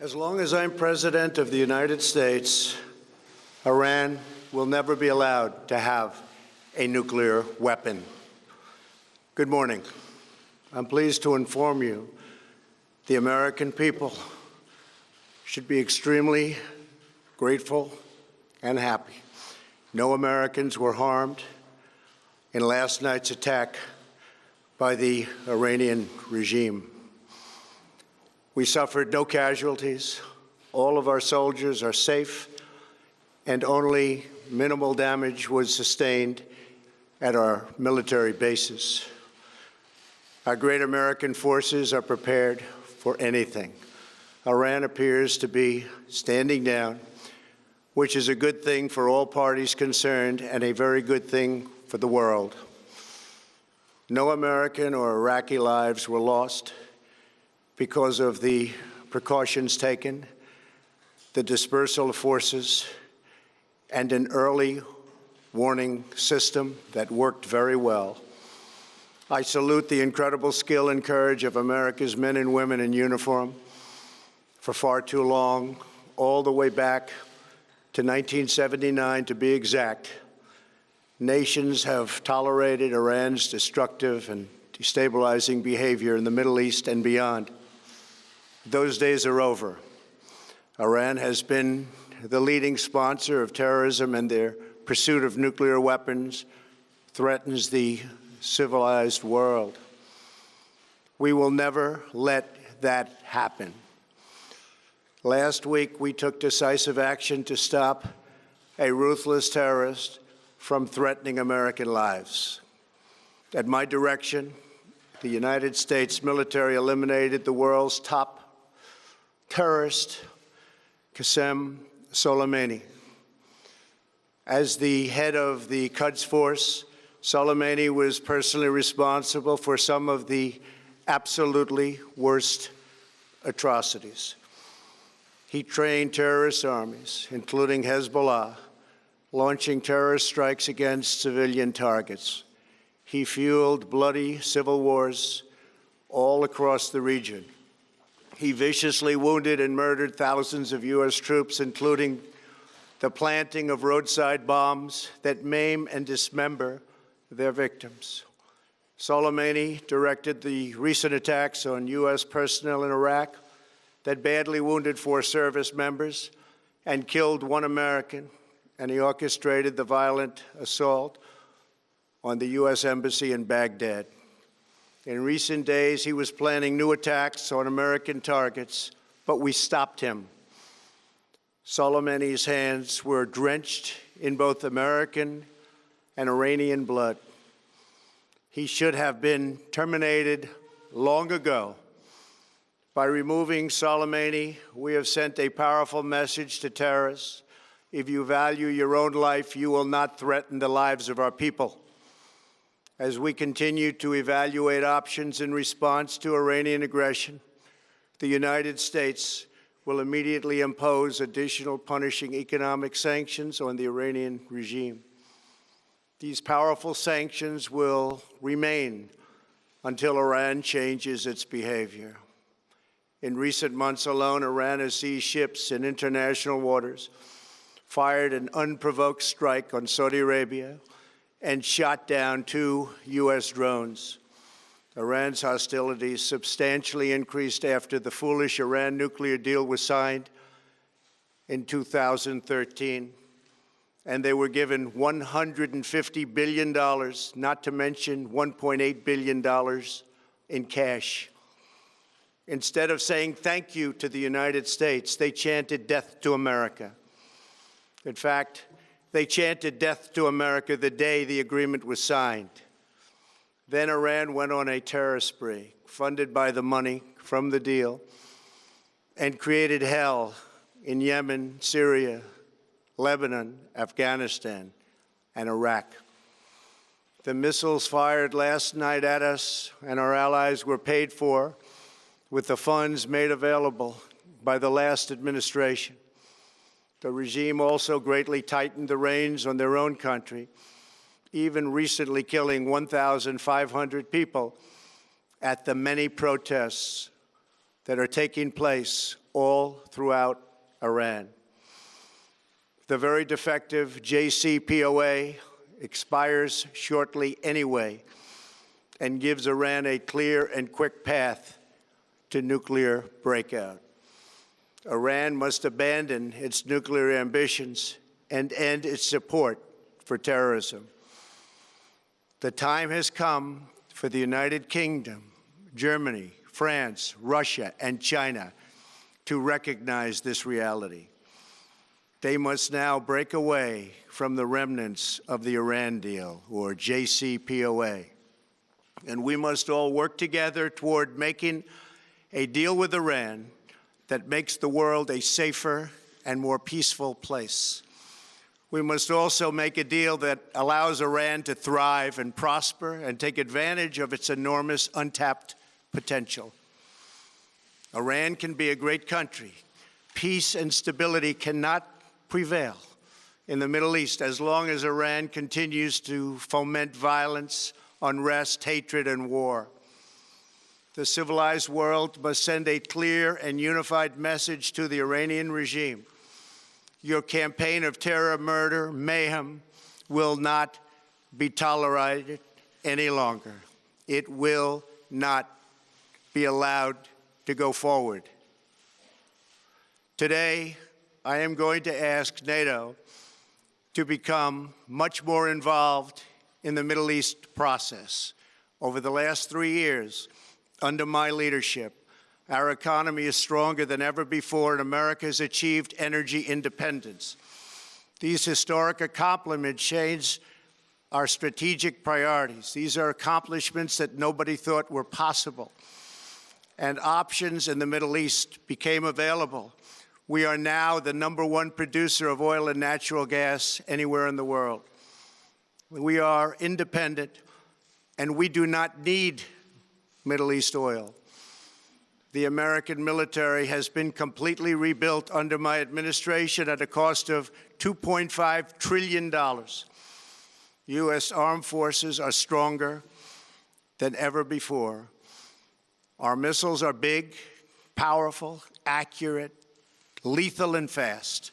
As long as I'm President of the United States, Iran will never be allowed to have a nuclear weapon. Good morning. I'm pleased to inform you the American people should be extremely grateful and happy. No Americans were harmed in last night's attack by the Iranian regime. We suffered no casualties. All of our soldiers are safe, and only minimal damage was sustained at our military bases. Our great American forces are prepared for anything. Iran appears to be standing down, which is a good thing for all parties concerned and a very good thing for the world. No American or Iraqi lives were lost because of the precautions taken, the dispersal of forces, and an early warning system that worked very well. I salute the incredible skill and courage of America's men and women in uniform. For far too long, all the way back to 1979 to be exact, nations have tolerated Iran's destructive and destabilizing behavior in the Middle East and beyond. Those days are over. Iran has been the leading sponsor of terrorism, and their pursuit of nuclear weapons threatens the civilized world. We will never let that happen. Last week, we took decisive action to stop a ruthless terrorist from threatening American lives. At my direction, the United States military eliminated the world's top terrorist, Qassem Soleimani. As the head of the Quds Force, Soleimani was personally responsible for some of the absolutely worst atrocities. He trained terrorist armies, including Hezbollah, launching terrorist strikes against civilian targets. He fueled bloody civil wars all across the region. He viciously wounded and murdered thousands of U.S. troops, including the planting of roadside bombs that maim and dismember their victims. Soleimani directed the recent attacks on U.S. personnel in Iraq that badly wounded 4 service members and killed 1 American, and he orchestrated the violent assault on the U.S. Embassy in Baghdad. In recent days, he was planning new attacks on American targets, but we stopped him. Soleimani's hands were drenched in both American and Iranian blood. He should have been terminated long ago. By removing Soleimani, we have sent a powerful message to terrorists. If you value your own life, you will not threaten the lives of our people. As we continue to evaluate options in response to Iranian aggression, the United States will immediately impose additional punishing economic sanctions on the Iranian regime. These powerful sanctions will remain until Iran changes its behavior. In recent months alone, Iran has seized ships in international waters, fired an unprovoked strike on Saudi Arabia, and shot down 2 U.S. drones. Iran's hostilities substantially increased after the foolish Iran nuclear deal was signed in 2013, and they were given $150 billion, not to mention $1.8 billion in cash. Instead of saying thank you to the United States, they chanted death to America. In fact, they chanted death to America the day the agreement was signed. Then Iran went on a terror spree, funded by the money from the deal, and created hell in Yemen, Syria, Lebanon, Afghanistan, and Iraq. The missiles fired last night at us and our allies were paid for with the funds made available by the last administration. The regime also greatly tightened the reins on their own country, even recently killing 1,500 people at the many protests that are taking place all throughout Iran. The very defective JCPOA expires shortly anyway and gives Iran a clear and quick path to nuclear breakout. Iran must abandon its nuclear ambitions and end its support for terrorism. The time has come for the United Kingdom, Germany, France, Russia, and China to recognize this reality. They must now break away from the remnants of the Iran deal, or JCPOA. And we must all work together toward making a deal with Iran that makes the world a safer and more peaceful place. We must also make a deal that allows Iran to thrive and prosper and take advantage of its enormous untapped potential. Iran can be a great country. Peace and stability cannot prevail in the Middle East as long as Iran continues to foment violence, unrest, hatred, and war. The civilized world must send a clear and unified message to the Iranian regime. Your campaign of terror, murder, mayhem will not be tolerated any longer. It will not be allowed to go forward. Today, I am going to ask NATO to become much more involved in the Middle East process. Over the last 3 years, under my leadership, our economy is stronger than ever before, and America has achieved energy independence. These historic accomplishments change our strategic priorities. These are accomplishments that nobody thought were possible. And options in the Middle East became available. We are now the #1 producer of oil and natural gas anywhere in the world. We are independent, and we do not need Middle East oil. The American military has been completely rebuilt under my administration at a cost of $2.5 trillion. U.S. armed forces are stronger than ever before. Our missiles are big, powerful, accurate, lethal, and fast.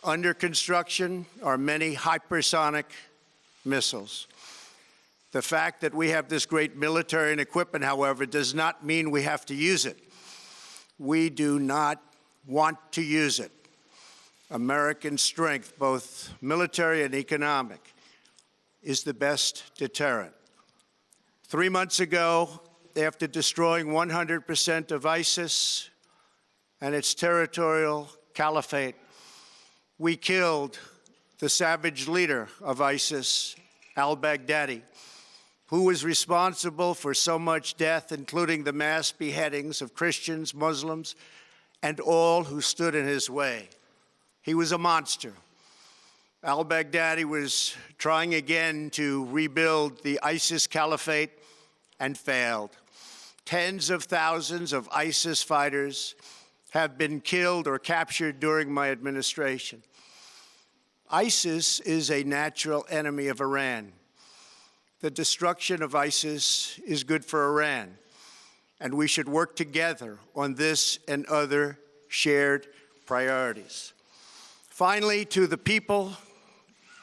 Under construction are many hypersonic missiles. The fact that we have this great military and equipment, however, does not mean we have to use it. We do not want to use it. American strength, both military and economic, is the best deterrent. 3 months ago, after destroying 100% of ISIS and its territorial caliphate, we killed the savage leader of ISIS, al-Baghdadi, who was responsible for so much death, including the mass beheadings of Christians, Muslims, and all who stood in his way. He was a monster. Al-Baghdadi was trying again to rebuild the ISIS caliphate and failed. Tens of thousands of ISIS fighters have been killed or captured during my administration. ISIS is a natural enemy of Iran. The destruction of ISIS is good for Iran, and we should work together on this and other shared priorities. Finally, to the people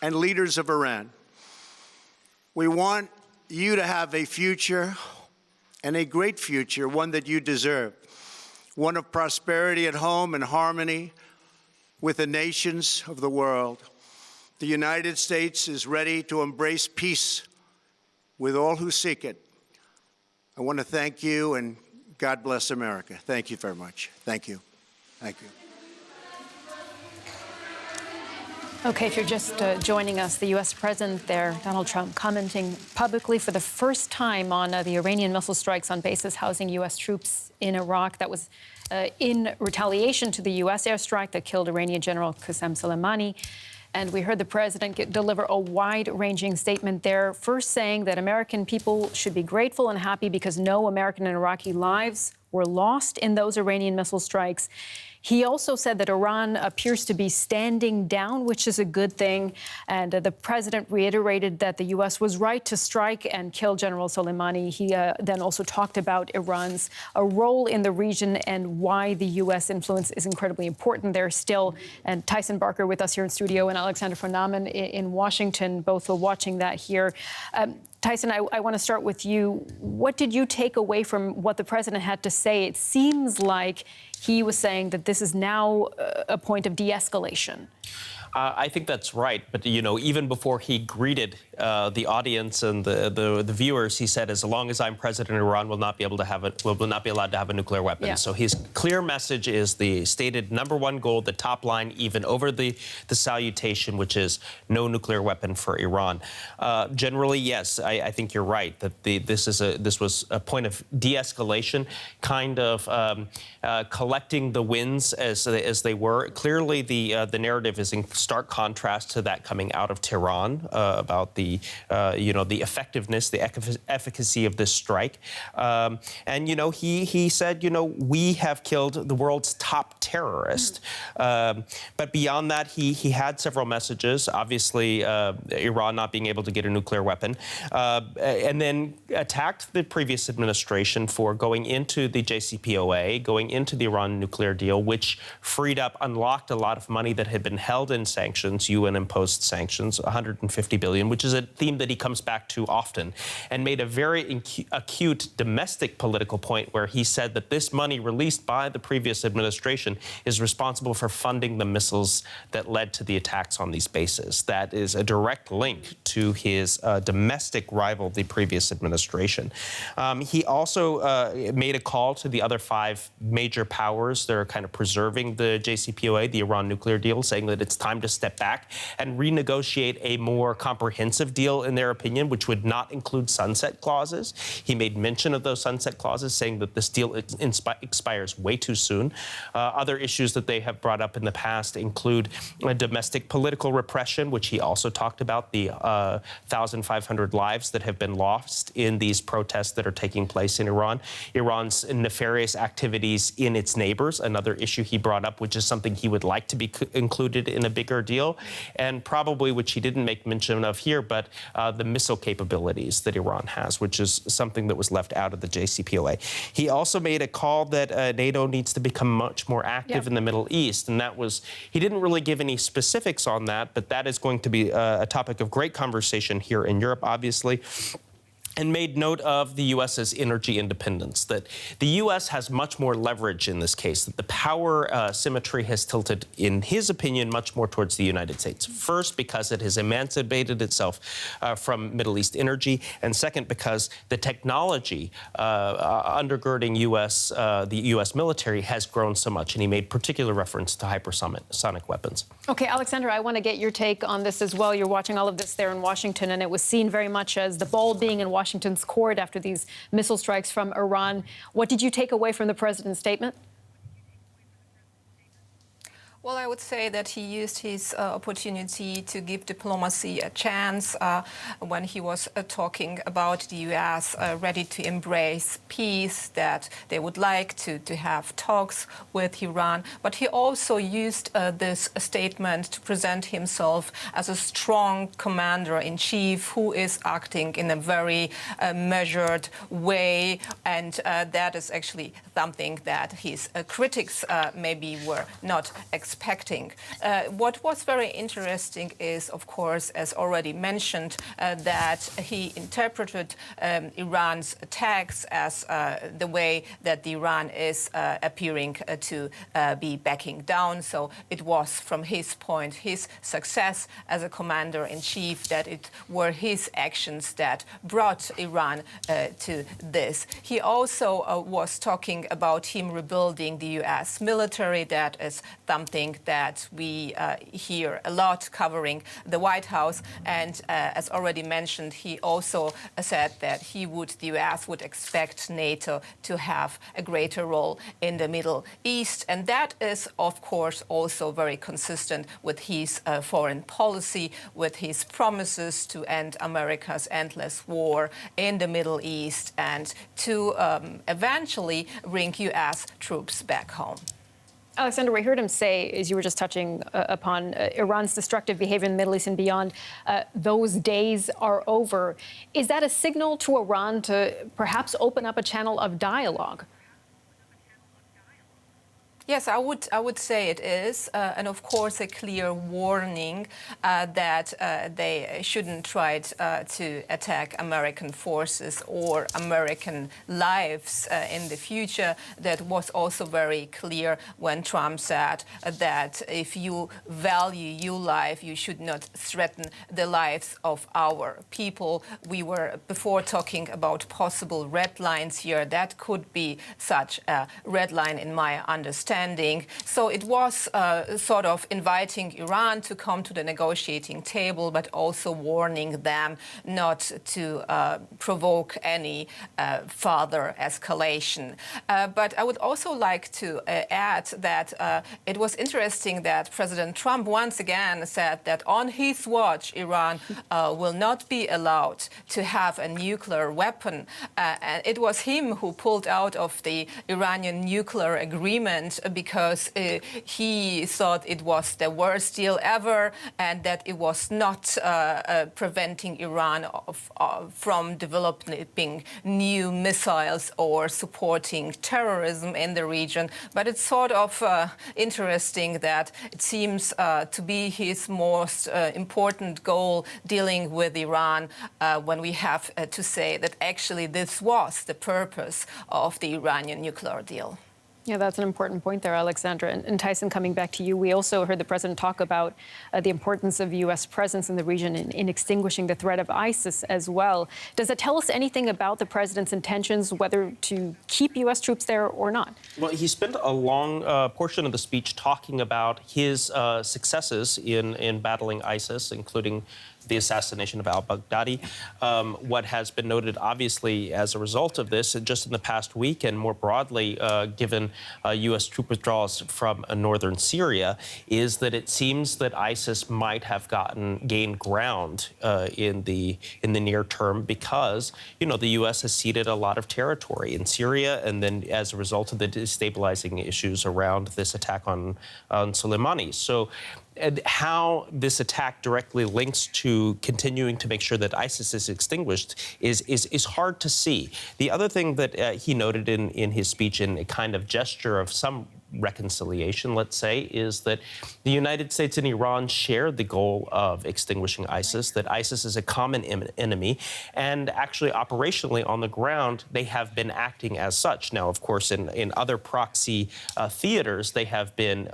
and leaders of Iran, we want you to have a future, and a great future, one that you deserve, one of prosperity at home and harmony with the nations of the world. The United States is ready to embrace peace with all who seek it. I want to thank you, and God bless America. Thank you very much. Thank you. Thank you. Okay, if you're just joining us, the U.S. President there, Donald Trump, commenting publicly for the first time on the Iranian missile strikes on bases housing U.S. troops in Iraq. That was in retaliation to the U.S. airstrike that killed Iranian General Qassem Soleimani. And we heard the president deliver a wide-ranging statement there, first saying that American people should be grateful and happy because no American and Iraqi lives were lost in those Iranian missile strikes. He also said that Iran appears to be standing down, which is a good thing. And the president reiterated that the U.S. was right to strike and kill General Soleimani. He then also talked about Iran's role in the region and why the U.S. influence is incredibly important there still. And Tyson Barker with us here in studio and Alexander von Namen in Washington, both were watching that here. Tyson, I want to start with you. What did you take away from what the president had to say? It seems like he was saying that this is now a point of de-escalation. I think that's right. But, you know, even before he greeted the audience and the viewers, he said, as long as I'm president, Iran will not be able to have will not be allowed to have a nuclear weapon. Yeah. So his clear message is the stated number one goal, the top line, even over the salutation, which is no nuclear weapon for Iran. Generally, yes, I think you're right that this was a point of de-escalation, kind of collecting the wins as they were. Clearly, the narrative is in stark contrast to that coming out of Tehran about the effectiveness, the efficacy of this strike. And, you know, he said, you know, we have killed the world's top terrorist. But beyond that, he had several messages, obviously Iran not being able to get a nuclear weapon, and then attacked the previous administration for going into the JCPOA, going into the Iran nuclear deal, which unlocked a lot of money that had been held in sanctions, UN-imposed sanctions, $150 billion, which is a theme that he comes back to often, and made a very acute domestic political point where he said that this money released by the previous administration is responsible for funding the missiles that led to the attacks on these bases. That is a direct link to his domestic rival, the previous administration. He also made a call to the other 5 major powers that are kind of preserving the JCPOA, the Iran nuclear deal, saying that it's time to step back and renegotiate a more comprehensive deal, in their opinion, which would not include sunset clauses. He made mention of those sunset clauses, saying that this deal expires way too soon. Other issues that they have brought up in the past include domestic political repression, which he also talked about, the 1,500 lives that have been lost in these protests that are taking place in Iran. Iran's nefarious activities in its neighbors, another issue he brought up, which is something he would like to be included in a bigger deal, and probably, which he didn't make mention of here, but the missile capabilities that Iran has, which is something that was left out of the JCPOA. He also made a call that NATO needs to become much more active in the Middle East, and that was, he didn't really give any specifics on that, but that is going to be a topic of great conversation here in Europe, obviously. And made note of the U.S.'s energy independence, that the U.S. has much more leverage in this case, that the power symmetry has tilted, in his opinion, much more towards the United States. First, because it has emancipated itself from Middle East energy, and second, because the technology undergirding the U.S. military has grown so much, and he made particular reference to hypersonic weapons. Okay, Alexander, I want to get your take on this as well. You're watching all of this there in Washington, and it was seen very much as the ball being in Washington's court after these missile strikes from Iran. What did you take away from the president's statement? Well, I would say that he used his opportunity to give diplomacy a chance when he was talking about the U.S. Ready to embrace peace, that they would like to have talks with Iran. But he also used this statement to present himself as a strong commander-in-chief who is acting in a very measured way. And that is actually something that his critics maybe were not expecting. What was very interesting is, of course, as already mentioned, that he interpreted Iran's attacks as the way that Iran is appearing to be backing down. So it was, from his point, his success as a commander-in-chief, that it were his actions that brought Iran to this. He also was talking about him rebuilding the U.S. military. That is something something that we hear a lot covering the White House. And as already mentioned, he also said that the U.S. would expect NATO to have a greater role in the Middle East. And that is, of course, also very consistent with his foreign policy, with his promises to end America's endless war in the Middle East and to eventually bring U.S. troops back home. Alexandra, we heard him say, as you were just touching upon, Iran's destructive behavior in the Middle East and beyond, those days are over. Is that a signal to Iran to perhaps open up a channel of dialogue? Yes, I would say it is, and of course a clear warning that they shouldn't try to attack American forces or American lives in the future. That was also very clear when Trump said that if you value your life, you should not threaten the lives of our people. We were before talking about possible red lines here. That could be such a red line in my understanding. So it was sort of inviting Iran to come to the negotiating table, but also warning them not to provoke any further escalation. But I would also like to add that it was interesting that President Trump once again said that on his watch, Iran will not be allowed to have a nuclear weapon. And it was him who pulled out of the Iranian nuclear agreement because he thought it was the worst deal ever and that it was not preventing Iran from developing new missiles or supporting terrorism in the region. But it's sort of interesting that it seems to be his most important goal dealing with Iran when we have to say that actually this was the purpose of the Iranian nuclear deal. Yeah, that's an important point there, Alexandra. And Tyson, coming back to you, we also heard the president talk about the importance of U.S. presence in the region in extinguishing the threat of ISIS as well. Does that tell us anything about the president's intentions, whether to keep U.S. troops there or not? Well, he spent a long portion of the speech talking about his successes in battling ISIS, including the assassination of al-Baghdadi. What has been noted, obviously, as a result of this, just in the past week and more broadly, given U.S. troop withdrawals from northern Syria, is that it seems that ISIS might have gained ground in the near term because, the U.S. has ceded a lot of territory in Syria, and then as a result of the destabilizing issues around this attack on Soleimani. So, and how this attack directly links to continuing to make sure that ISIS is extinguished is hard to see. The other thing that he noted in his speech, in a kind of gesture of some reconciliation, let's say, is that the United States and Iran share the goal of extinguishing ISIS, that ISIS is a common enemy, and actually operationally on the ground, they have been acting as such. Now, of course, in other proxy theaters, they have been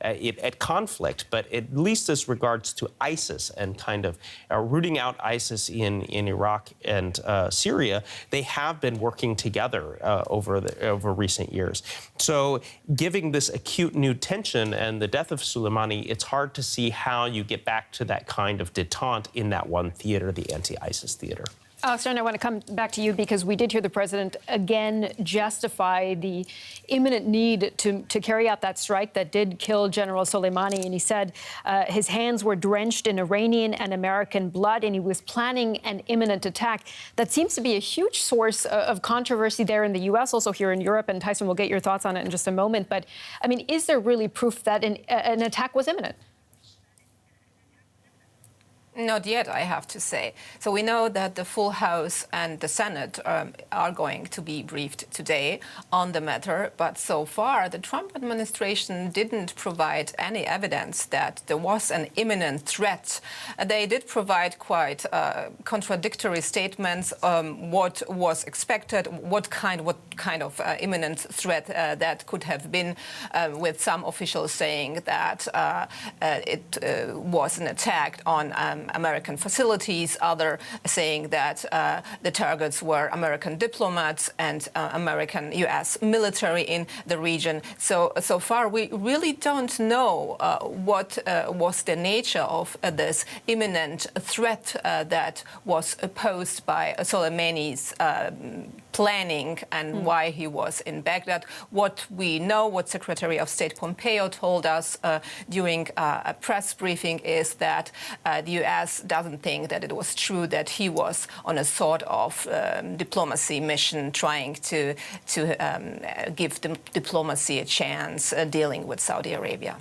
at conflict, but at least as regards to ISIS and kind of rooting out ISIS in Iraq and Syria, they have been working together over recent years. So giving this acute new tension and the death of Soleimani, it's hard to see how you get back to that kind of detente in that one theater, the anti-ISIS theater. Alexandra, I want to come back to you because we did hear the president again justify the imminent need to carry out that strike that did kill General Soleimani. And he said his hands were drenched in Iranian and American blood, and he was planning an imminent attack. That seems to be a huge source of controversy there in the U.S., also here in Europe. And Tyson, we'll get your thoughts on it in just a moment. But, I mean, is there really proof that an attack was imminent? Not yet, I have to say. So we know that the full House and the Senate are going to be briefed today on the matter. But so far, the Trump administration didn't provide any evidence that there was an imminent threat. They did provide quite contradictory statements. What was expected, what kind of imminent threat that could have been, with some officials saying that it was an attack on American facilities, other saying that the targets were American diplomats and American U.S. military in the region. So far, we really don't know what was the nature of this imminent threat that was posed by Soleimani's planning and why he was in Baghdad. What we know, what Secretary of State Pompeo told us during a press briefing is that the U.S. doesn't think that it was true that he was on a sort of diplomacy mission trying to give diplomacy a chance dealing with Saudi Arabia.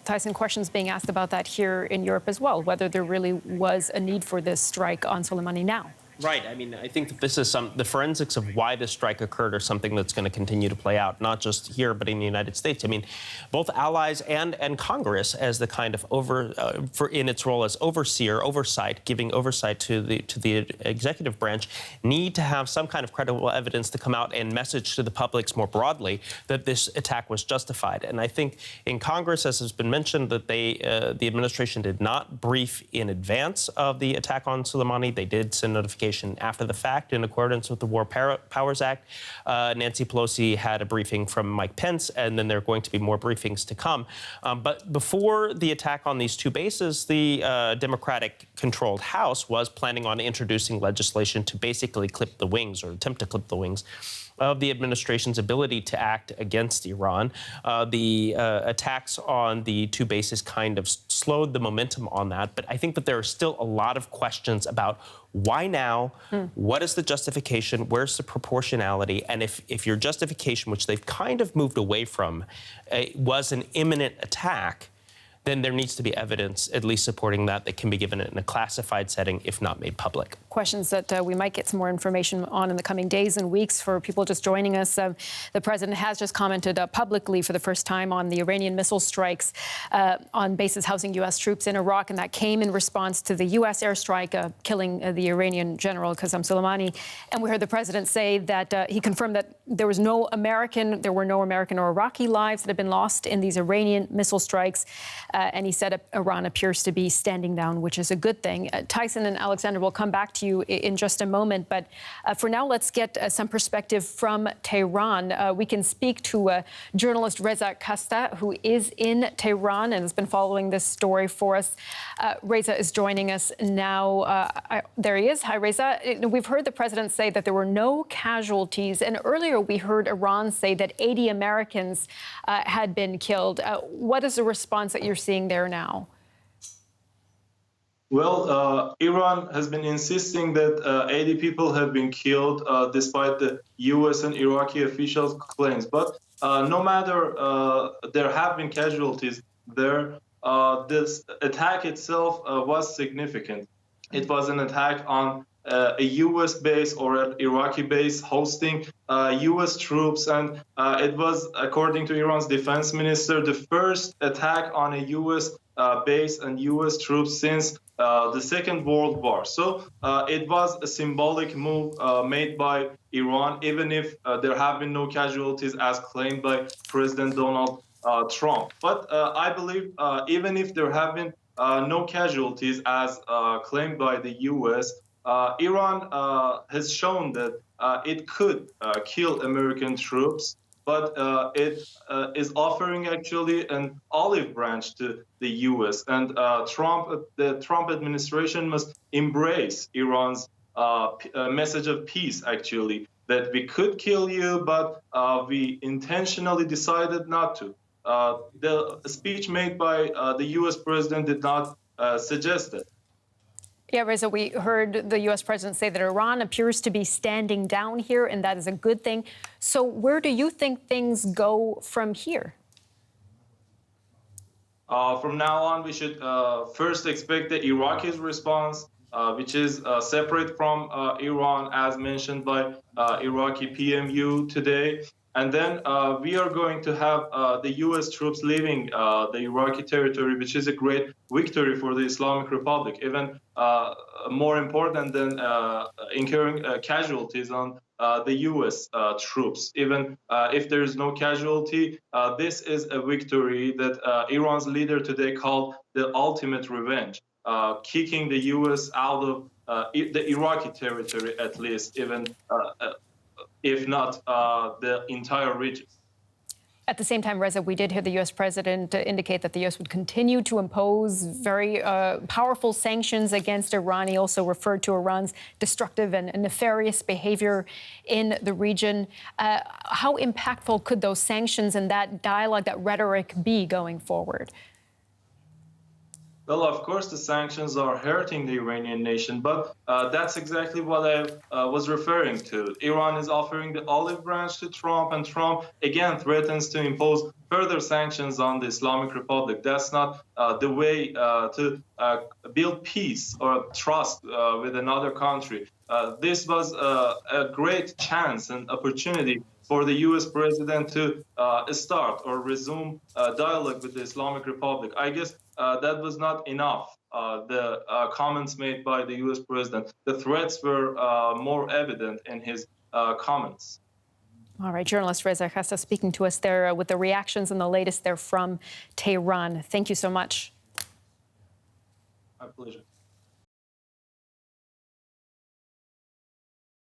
Tyson, questions being asked about that here in Europe as well, whether there really was a need for this strike on Soleimani now. Right. I mean, I think that this is the forensics of why this strike occurred are something that's going to continue to play out, not just here, but in the United States. I mean, both allies and Congress, as the kind of in its role as oversight, giving oversight to the executive branch, need to have some kind of credible evidence to come out and message to the publics more broadly that this attack was justified. And I think in Congress, as has been mentioned, that the administration did not brief in advance of the attack on Soleimani. They did send notification after the fact in accordance with the War Powers Act. Nancy Pelosi had a briefing from Mike Pence, and then there are going to be more briefings to come. But before the attack on these two bases, the Democratic-controlled House was planning on introducing legislation to basically clip the wings, or attempt to clip the wings, of the administration's ability to act against Iran. The attacks on the two bases kind of slowed the momentum on that. But I think that there are still a lot of questions about why now, what is the justification, where's the proportionality, and if your justification, which they've kind of moved away from, was an imminent attack, then there needs to be evidence, at least supporting that can be given in a classified setting, if not made public. Questions that we might get some more information on in the coming days and weeks. For people just joining us, the president has just commented publicly for the first time on the Iranian missile strikes on bases housing U.S. troops in Iraq, and that came in response to the U.S. airstrike killing the Iranian General Qassem Soleimani. And we heard the president say that he confirmed that there were no American or Iraqi lives that have been lost in these Iranian missile strikes. And he said Iran appears to be standing down, which is a good thing. Tyson and Alexander will come back to you in just a moment. But for now, let's get some perspective from Tehran. We can speak to journalist Reza Kasta, who is in Tehran and has been following this story for us. Reza is joining us now. There he is. Hi, Reza. We've heard the president say that there were no casualties. And earlier we heard Iran say that 80 Americans had been killed. What is the response that you're seeing there now? Well, Iran has been insisting that 80 people have been killed, despite the U.S. and Iraqi officials' claims. But no matter there have been casualties there, this attack itself was significant. It was an attack on a U.S. base or an Iraqi base hosting U.S. troops. And it was, according to Iran's defense minister, the first attack on a U.S. Base and U.S. troops since the Second World War. So it was a symbolic move made by Iran, even if there have been no casualties as claimed by President Donald Trump. But I believe even if there have been no casualties as claimed by the U.S., Iran has shown that it could kill American troops, but it is offering actually an olive branch to the U.S. And the Trump administration must embrace Iran's message of peace, actually, that we could kill you, but we intentionally decided not to. The speech made by the U.S. president did not suggest it. Yeah, Reza, we heard the U.S. president say that Iran appears to be standing down here, and that is a good thing. So where do you think things go from here? From now on, we should first expect the Iraqis' response, which is separate from Iran, as mentioned by Iraqi PMU today. And then we are going to have the U.S. troops leaving the Iraqi territory, which is a great victory for the Islamic Republic, even more important than incurring casualties on the U.S. troops. Even if there is no casualty, this is a victory that Iran's leader today called the ultimate revenge. kicking the U.S. out of the Iraqi territory, at least, even if not the entire region. At the same time, Reza, we did hear the U.S. president indicate that the U.S. would continue to impose very powerful sanctions against Iran. He also referred to Iran's destructive and nefarious behavior in the region. How impactful could those sanctions and that dialogue, that rhetoric be going forward? Well, of course, the sanctions are hurting the Iranian nation, but that's exactly what I was referring to. Iran is offering the olive branch to Trump, and Trump, again, threatens to impose further sanctions on the Islamic Republic. That's not the way to build peace or trust with another country. This was a great chance and opportunity for the U.S. president to start or resume dialogue with the Islamic Republic. I guess that was not enough. The comments made by the U.S. president, the threats were more evident in his comments. All right, journalist Reza Qassem speaking to us there with the reactions and the latest there from Tehran. Thank you so much. My pleasure.